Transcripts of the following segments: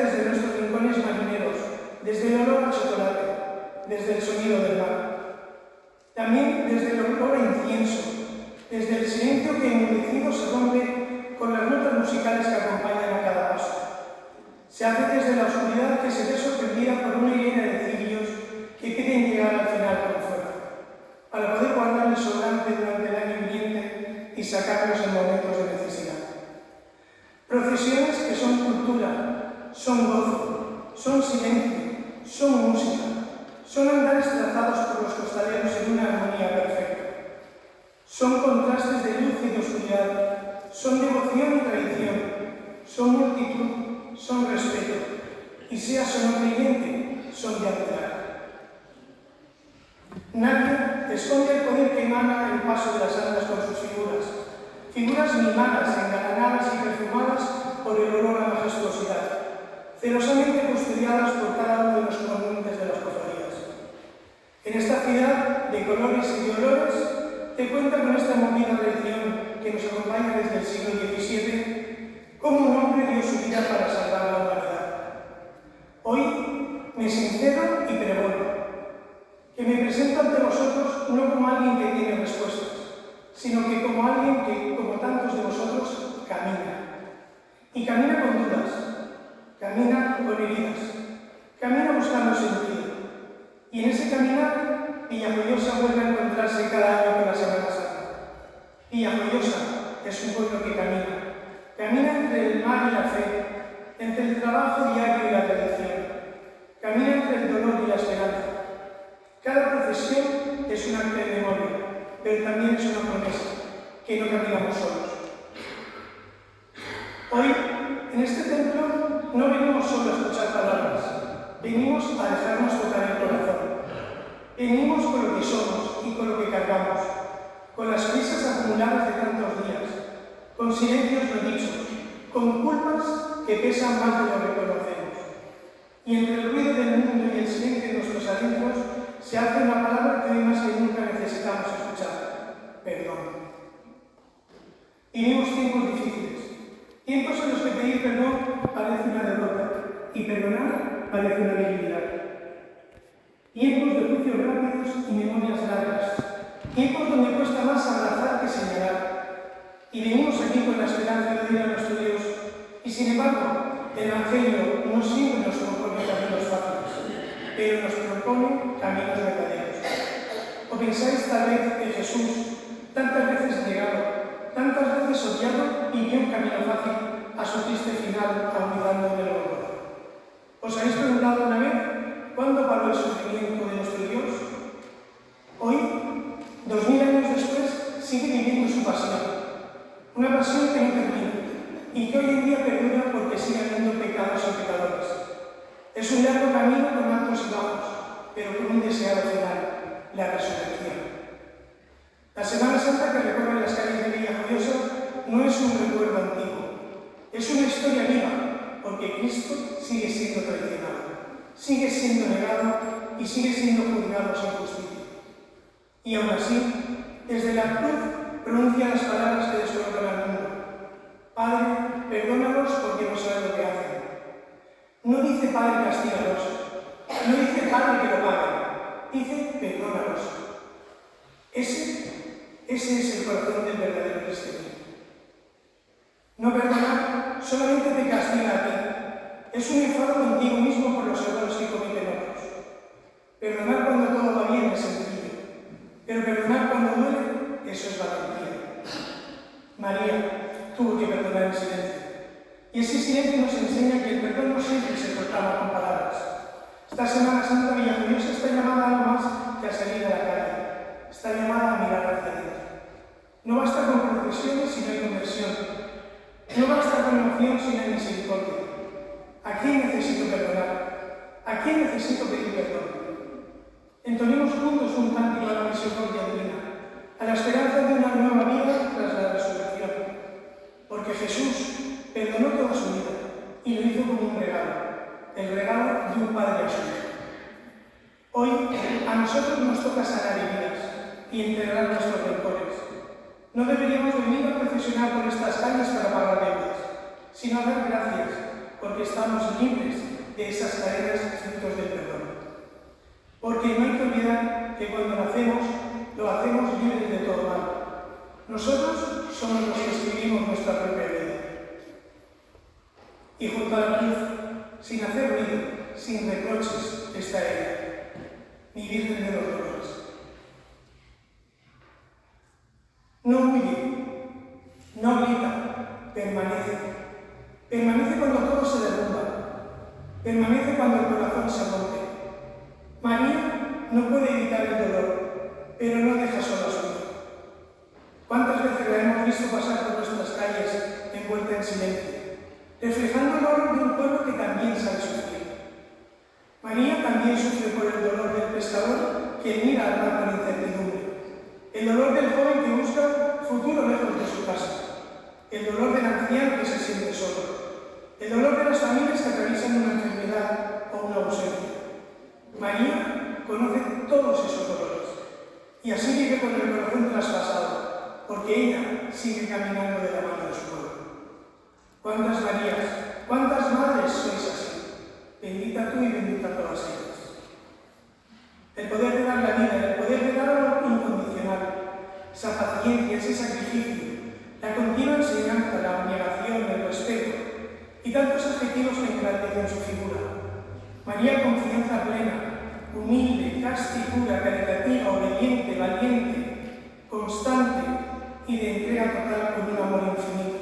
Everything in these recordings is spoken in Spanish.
desde nuestros rincones marineros, desde el olor al chocolate, desde el sonido del mar. También desde el olor a incienso, desde el silencio que enmudecido se rompe con las notas musicales que acompañan a cada paso. Se hace desde la oscuridad que se ve sorprendida por una hilera de cirios que quieren llegar al final con fuerza, para poder guardar el sobrante durante el año viviente y sacarlos en momentos de necesidad. Procesiones que son cultura, son gozo, son silencio, son música, son andares trazados por los costaleros en una armonía perfecta. Son contrastes de luz y de oscuridad, son devoción y tradición, son multitud, son respeto, y seas o no creyente, son de admirar. Nadie esconde el poder que emana el paso de las andas con sus figuras mimadas, engalanadas y perfumadas por el olor a majestuosidad, celosamente custodiadas por cada uno de los componentes de las cofradías. En esta ciudad de colores y de olores, te cuenta con esta movida tradición que nos acompaña desde el siglo XVII, cómo un hombre dio su vida para salvar a la humanidad. Hoy me sincero y pregono, que me presento ante vosotros no como alguien que tiene respuestas, sino que como alguien que, como tantos de vosotros, camina. Y camina con dudas, camina con heridas, camina buscando sentido. Y en ese caminar, Villajoyosa vuelve a encontrarse cada año con la Semana Santa. Villajoyosa es un pueblo que camina entre el mar y la fe, entre el trabajo diario y la tradición, camina entre el dolor y la esperanza. Cada procesión es un acto de memoria, pero también es una promesa, que no caminamos solos. Hoy, en este templo, no venimos solo a escuchar palabras, venimos a dejarnos tocar el corazón. Venimos con lo que somos y con lo que cargamos, con las prisas acumuladas de tantos días, con silencios no dichos, con culpas que pesan más de lo que conocemos. Y entre el ruido del mundo y el silencio de nuestros adentros se hace una palabra que hoy más que nunca necesitamos escuchar: perdón. Vivimos tiempos difíciles, tiempos en los que pedir perdón parece una derrota y perdonar parece una debilidad. Tiempos de juicios rápidos y memorias largas, tiempos donde cuesta más abrazar que señalar. Y venimos aquí con la esperanza de oír a nuestro Dios, y sin embargo, el Evangelio no siempre nos propone caminos fáciles, pero nos propone caminos verdaderos. ¿O pensáis tal vez que Jesús, tantas veces negado, tantas veces odiado, vivió un camino fácil a su triste final, olvidando del Golgota? ¿Os habéis preguntado una vez cuándo paró el sufrimiento de nuestro Dios? Hoy, 2000 años después, sigue viviendo su pasión. Una pasión que no termina y que hoy en día perdura porque sigue habiendo pecados y pecadores. Es un largo camino con altos y bajos, pero con un deseado final: la resurrección. La Semana Santa que recorre las calles de Villajoyosa no es un recuerdo antiguo, es una historia viva, porque Cristo sigue siendo traicionado, sigue siendo negado y sigue siendo juzgado sin justicia. Y aún así, desde la cruz pronuncia las palabras que descolocan al mundo: Padre, perdónalos porque no saben lo que hacen. No dice Padre, castígalos, no dice Padre que lo paguen, dice perdónalos. Ese es el corazón del verdadero cristianismo. No perdonar solamente te castiga a ti, es un enfado contigo mismo por los errores que cometen otros. Perdonar cuando todo va bien es sencillo, pero perdonar cuando duele, eso es valentía. María tuvo que perdonar en silencio, y ese silencio nos enseña que el perdón no siempre se proclama con palabras. Esta Semana Santa Villajoyosa está llamada a algo más que a salir a la calle, está llamada a mirar hacia adentro. No basta con confesiones si no hay conversión, no basta con emoción si no hay misericordia. ¿A quién necesito perdonar? ¿A quién necesito pedir perdón? Entonemos juntos un cántico a la misericordia divina, a la esperanza de una nueva vida tras la resurrección. Porque Jesús perdonó toda su vida y lo hizo como un regalo, el regalo de un padre a su hijo. Hoy a nosotros nos toca sanar heridas y enterrar nuestros rencores. No deberíamos venir a procesionar por estas calles para pagar deudas, sino a dar gracias porque estamos libres de esas cadenas frutos del perdón. Porque no hay que olvidar que cuando nacemos, lo hacemos libres de todo mal. Nosotros somos los que escribimos nuestra propia vida. Y junto a la cruz, sin hacer ruido, sin reproches, está ella, mi Virgen de los Dolores. No huye, no grita, permanece. Permanece cuando todo se derrumba. Permanece cuando el corazón se rompe. María no puede evitar el dolor, pero no deja sola su vida. ¿Cuántas veces la hemos visto pasar por nuestras calles envuelta en silencio, reflejando el dolor de un pueblo que también sabe sufrir? María también sufre por el dolor del pescador que mira al mar con incertidumbre, el dolor del joven que busca futuro lejos de su casa, el dolor del anciano que se siente solo, el dolor de las familias que atraviesan una enfermedad o una ausencia. María conoce todos esos dolores y así vive con el corazón traspasado, porque ella sigue caminando de la mano de su pueblo. ¿Cuántas Marías, cuántas madres sois así? Bendita tú y bendita todas ellas. El poder de dar la vida, el poder de dar lo incondicional, esa paciencia, ese sacrificio, la continua enseñanza, la abnegación, el respeto y tantos adjetivos que engrandecen su figura. María, confianza plena, humilde, casta y pura, caritativa, obediente, valiente, constante y de entrega total con un amor infinito.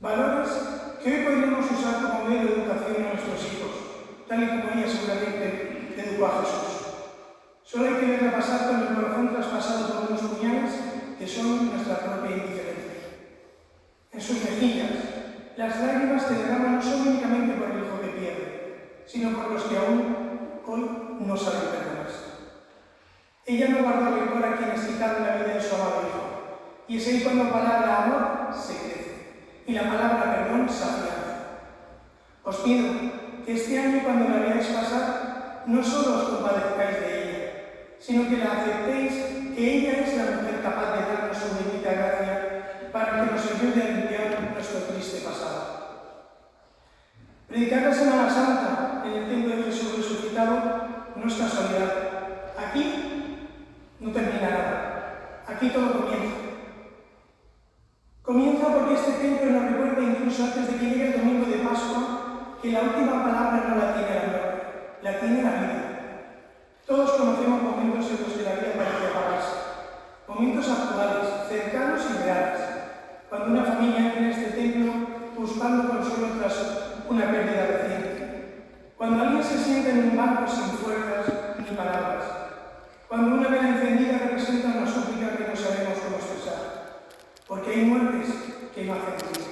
Valores que hoy podríamos usar como medio de educación a nuestros hijos, tal y como ella seguramente educó a Jesús. Solo hay que verla pasar con el corazón traspasado por unos puñales que son nuestra propia indiferencia. En sus mejillas, las lágrimas que derraman no son únicamente por el hijo que pierde, sino por los que aún hoy no saben perdonarse. Ella no guardó rencor a quienes quitaron la vida de su amado hijo, y es ahí cuando la palabra amor se crece y la palabra perdón se afianza. Os pido que este año, cuando la veáis pasar, no solo os compadezcáis de ella, sino que la aceptéis, que ella es la mujer capaz de darnos su bendita gracia para que nos ayude a limpiar nuestro triste pasado. Predicar la Semana Santa en el templo de Jesús resucitado no es casualidad. Aquí no termina nada. Aquí todo comienza. Comienza porque este templo nos recuerda, incluso antes de que llegue el domingo de Pascua, que la última palabra no la tiene la muerte, la tiene la vida. Todos conocemos momentos en los que la vida parece apagarse. Momentos actuales, cercanos y reales. Cuando una familia entra en este templo buscando consuelo tras una pérdida reciente. Cuando alguien se sienta en un banco sin fuerzas ni palabras. Cuando una vela encendida representa una súplica que no sabemos cómo expresar. Porque hay muertes que no hacen ruido.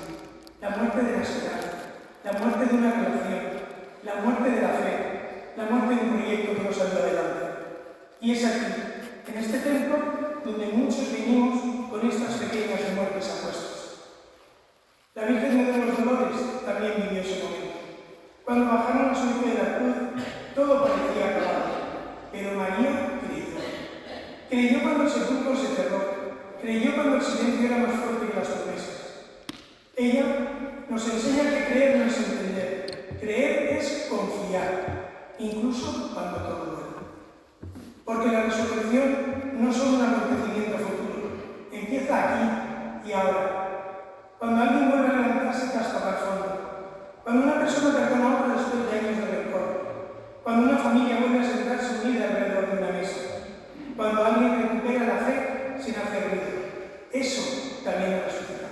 La muerte de la esperanza, la muerte de una relación, la muerte de la fe, la muerte de un proyecto que nos salió adelante. Y es aquí, en este templo, donde muchos venimos con estas pequeñas muertes a cuestas. La Virgen de los Dolores también vivió ese momento. Cuando bajaron a su hijo de la cruz, todo parecía acabado, pero María creyó. Creyó cuando el sepulcro se cerró. Creyó cuando el silencio era más fuerte que las promesas. Ella nos enseña que creer no es entender. Creer es confiar, incluso cuando todo duele. Porque la resurrección no es solo un acontecimiento futuro. Empieza aquí y ahora. Cuando alguien vuelve a levantarse tras tocar fondo. Cuando una persona perdona a otra después de años de rencor. Cuando una familia vuelve a sentarse unida alrededor de una mesa. Cuando alguien recupera la fe sin hacer ruido. Eso también es resucitar.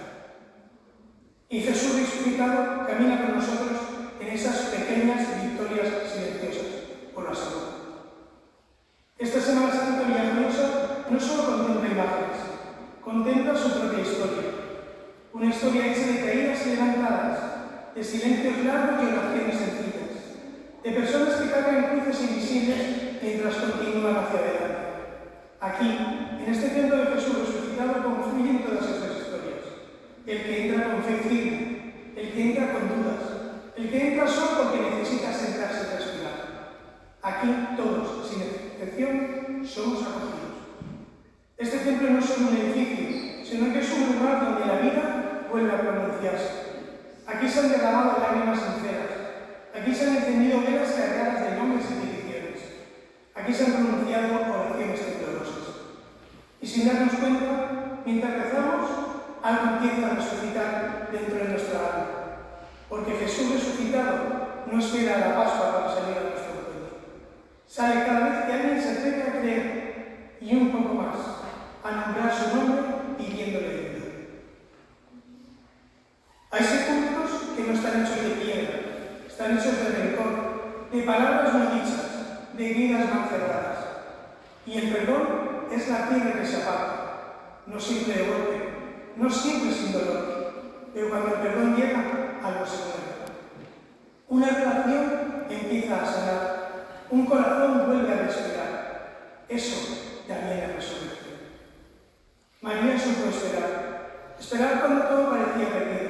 Y Jesús resucitado camina con nosotros en esas pequeñas victorias silenciosas por la salud. Esta Semana Santa Villajoyosa no solo contempla imágenes, contempla su propia historia. Una historia hecha de caídas y levantadas, de silencios largos y oraciones sencillas, de personas que cargan cruces invisibles mientras continúan hacia adelante. Aquí, en este templo de Jesús resucitado, confluyen todas estas historias. El que entra con fe firme, el que entra con dudas, el que entra solo porque necesita sentarse y respirar. Aquí todos, sin excepción, somos acogidos. Este templo no es solo un edificio, sino que es un lugar donde la vida vuelve a pronunciarse. Aquí se han derramado lágrimas sinceras. Aquí se han encendido velas cargadas de nombres y peticiones. Aquí se han pronunciado oraciones temblorosas. Y sin darnos cuenta, mientras rezamos, algo empieza a resucitar dentro de nuestra alma. Porque Jesús resucitado no espera a la Pascua para salir a nuestro encuentro. Sale cada vez que alguien se atreve a creer, y un poco más, a nombrar su nombre pidiéndole ayuda. Hay sepulcros que no están hechos de piedra, están hechos de rencor, de palabras no dichas, de heridas mal cerradas. Y el perdón es la piedra que se aparta, no siempre de golpe, no siempre sin dolor, pero cuando el perdón llega, algo se mueve. Una relación empieza a sanar, un corazón vuelve a respirar. Eso también es resurrección. María supo esperar cuando todo parecía perdido.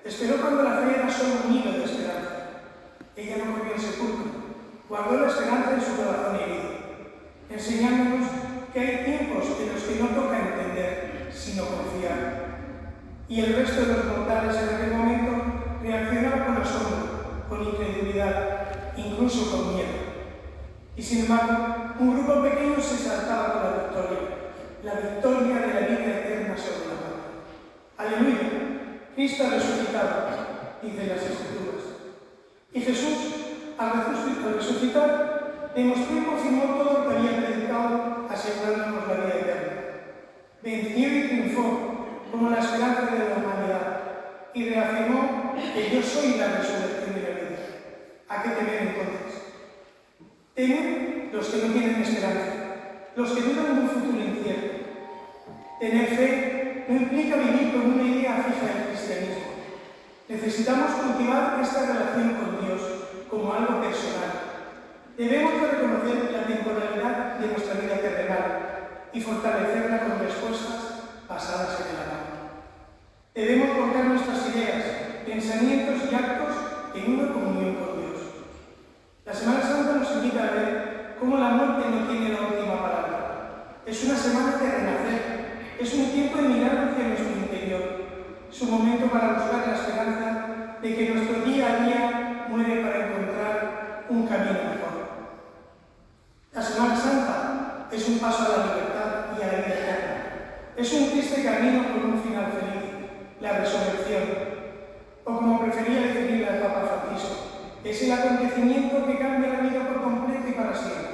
Esperó cuando la fe era solo un hilo de esperanza. Ella no corrió al sepulcro, guardó la esperanza en su corazón herido, enseñándonos que hay tiempos en los que no toca entender, sino confiar. Y el resto de los mortales en aquel momento reaccionaron con asombro, con incredulidad, incluso con miedo. Y sin embargo, un grupo pequeño se exaltaba con la victoria de la vida eterna sobre la muerte. ¡Aleluya! Cristo ha resucitado, dicen las Escrituras. Y Jesús, al resucitar, demostró y confirmó todo lo que había predicado, asegurándonos la vida eterna. Venció y triunfó como la esperanza de la humanidad y reafirmó que yo soy la resurrección y la vida. ¿A qué temer entonces? Temen los que no tienen esperanza, los que dudan de un futuro incierto. Tener fe no implica vivir con una idea fija del cristianismo. Necesitamos cultivar esta relación con Dios como algo personal. Debemos de reconocer la temporalidad de nuestra vida terrenal y fortalecerla con respuestas basadas en el amor. Debemos volcar nuestras ideas, pensamientos y actos en una comunión con Dios. La Semana Santa nos invita a ver cómo la muerte no tiene la última palabra. Es una semana de renacer. Es un tiempo de mirar hacia nuestro interior. Es un momento para buscar la esperanza de que nuestro día a día muere para encontrar un camino mejor. La Semana Santa es un paso a la libertad y a la vida eterna. Es un triste camino con un final feliz, la resurrección. O como prefería definir el Papa Francisco, es el acontecimiento que cambia la vida por completo y para siempre.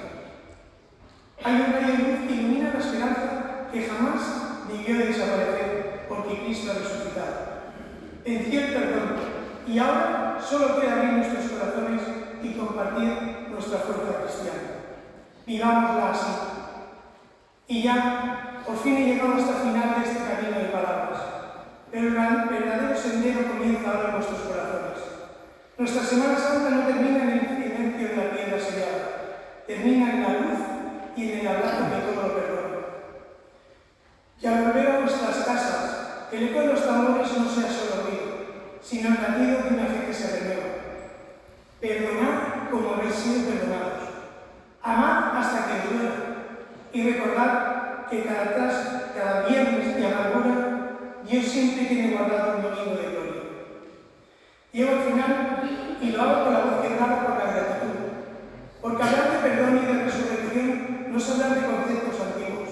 Hay un rayo de luz que ilumina la esperanza que jamás debió de desaparecer porque Cristo ha resucitado. Venció el perdón y ahora solo queda abrir nuestros corazones y compartir nuestra fuerza cristiana. Vivámosla así. Y ya, por fin he llegado hasta el final de este camino de palabras, pero el verdadero sendero comienza ahora en nuestros corazones. Nuestra Semana Santa no termina en el silencio de la piedra sellada, termina en la luz y en el abrazo que todo lo perdona. Que al volver a nuestras casas, el eco de los tambores no sea solo ruido, sino el latido de una fe que se renueva. Perdonad como habéis sido perdonados. Amad hasta que os duela. Y recordad que cada viernes de amargura, Dios siempre tiene guardado un domingo de gloria. Llego al final y lo hago con la voz quebrada por la gratitud. Porque hablar de perdón y de resurrección no es hablar de conceptos antiguos.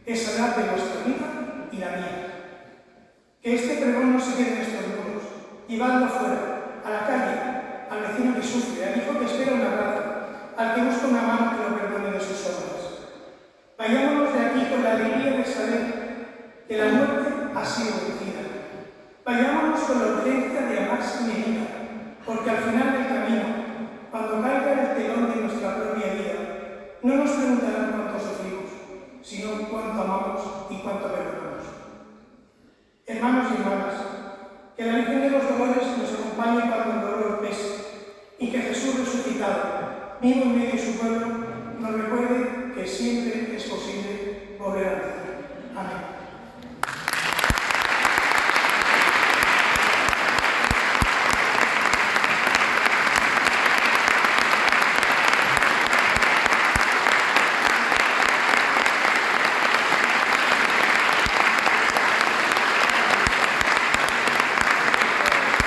Es hablar de nuestra vida y la mía. Que este pregón no se quede en estos muros, llevando afuera, a la calle, al vecino que sufre, al hijo que espera un abrazo, al que busca una mano que lo perdone de sus obras. Vayámonos de aquí con la alegría de saber que la muerte ha sido vencida. Vayámonos con la urgencia de amar sin medida, porque al final del camino, cuando caiga el telón de nuestra propia vida, no nos preguntarán cuánto sufrimos, sino cuánto amamos y cuánto perdonamos. Hermanos y hermanas, que la Virgen de los Dolores nos acompañe cuando el dolor pese y que Jesús resucitado, vivo en medio de su pueblo, nos recuerde que siempre es posible volver a nacer.